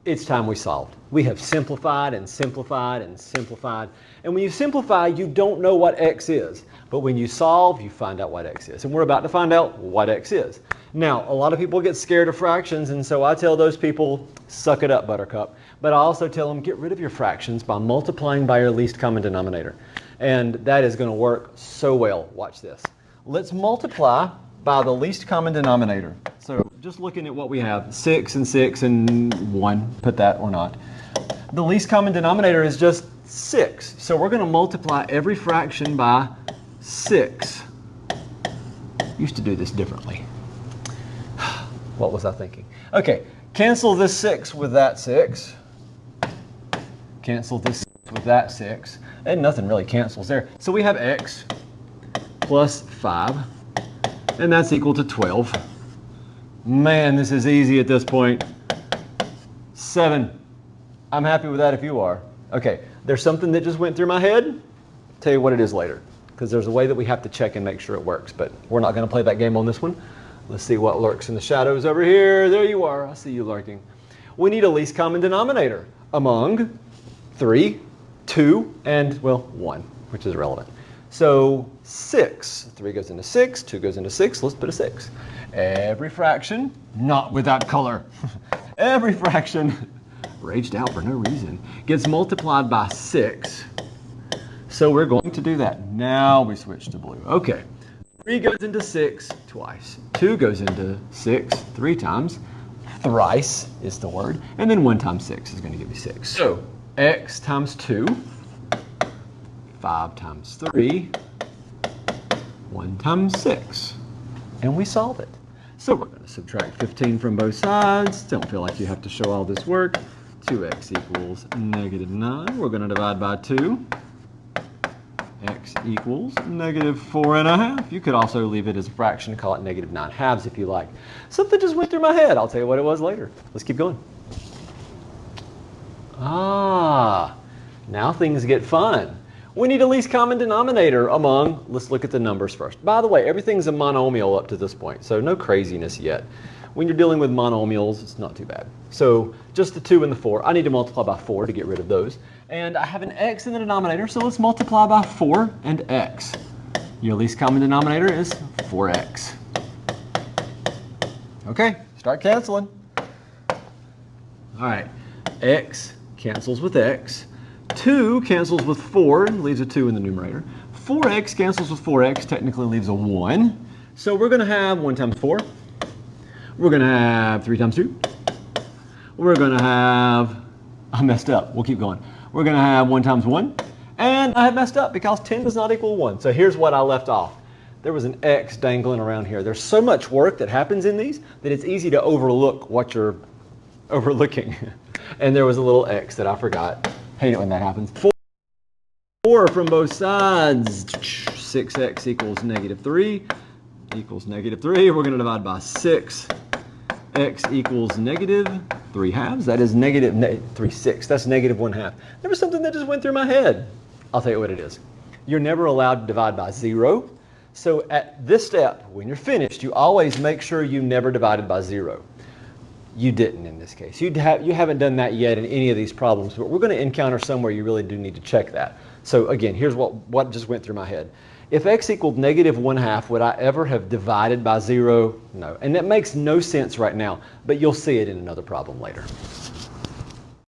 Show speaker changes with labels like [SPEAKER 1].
[SPEAKER 1] it's time we solved. We have simplified and simplified and simplified. And when you simplify, you don't know what x is. But when you solve, you find out what x is. And we're about to find out what x is. Now, a lot of people get scared of fractions, and so I tell those people, suck it up, Buttercup. But I also tell them, get rid of your fractions by multiplying by your least common denominator. And that is going to work so well. Watch this. Let's multiply by the least common denominator. So just looking at what we have, 6 and 6 and 1, put that or not. The least common denominator is just 6. So we're going to multiply every fraction by 6. Used to do this differently. What was I thinking? Okay, cancel this 6 with that 6. Cancel this 6 with that 6. And nothing really cancels there. So we have x plus 5. And that's equal to 12. Man, this is easy at this point. 7. I'm happy with that if you are. Okay, there's something that just went through my head. Tell you what it is later. Because there's a way that we have to check and make sure it works. But we're not going to play that game on this one. Let's see what lurks in the shadows over here. There you are. I see you lurking. We need a least common denominator among 3, 2, and, well, 1, which is irrelevant. So 6, 3 goes into 6, 2 goes into 6, let's put a 6. Every fraction, not with that color, every fraction, raged out for no reason, gets multiplied by 6. So we're going to do that. Now we switch to blue. Okay, 3 goes into 6 twice, 2 goes into 6 3 times, thrice is the word, and then 1 times 6 is going to give you 6. So x times 2, 5 times 3, 1 times 6, and we solve it. So we're going to subtract 15 from both sides. Don't feel like you have to show all this work. 2x equals negative 9. We're going to divide by 2. X equals negative 4.5. You could also leave it as a fraction and call it negative 9 halves if you like. Something just went through my head. I'll tell you what it was later. Let's keep going. Ah, now things get fun. We need a least common denominator among, let's look at the numbers first. By the way, everything's a monomial up to this point, so no craziness yet. When you're dealing with monomials, it's not too bad. So just the 2 and the 4. I need to multiply by 4 to get rid of those. And I have an x in the denominator, so let's multiply by 4 and x. Your least common denominator is 4x. Okay, start canceling. All right, x cancels with x. 2 cancels with 4, leaves a 2 in the numerator. 4x cancels with 4x, technically leaves a 1. So we're going to have 1 times 4. We're going to have 3 times 2. We're going to have, I messed up, we'll keep going. We're going to have 1 times 1. And I have messed up because 10 does not equal 1. So here's what I left off. There was an x dangling around here. There's so much work that happens in these that it's easy to overlook what you're overlooking. And there was a little x that I forgot. Hate it when that happens. 4 from both sides. 6x equals negative 3. Equals negative 3. We're going to divide by 6. X equals negative 3 halves. That is negative 3/6. That's negative 1 half. There was something that just went through my head. I'll tell you what it is. You're never allowed to divide by 0. So at this step, when you're finished, you always make sure you never divided by 0. You didn't in this case. You haven't done that yet in any of these problems, but we're going to encounter some where you really do need to check that. So again, here's what just went through my head. If x equaled negative 1 half, would I ever have divided by 0? No. And that makes no sense right now, but you'll see it in another problem later.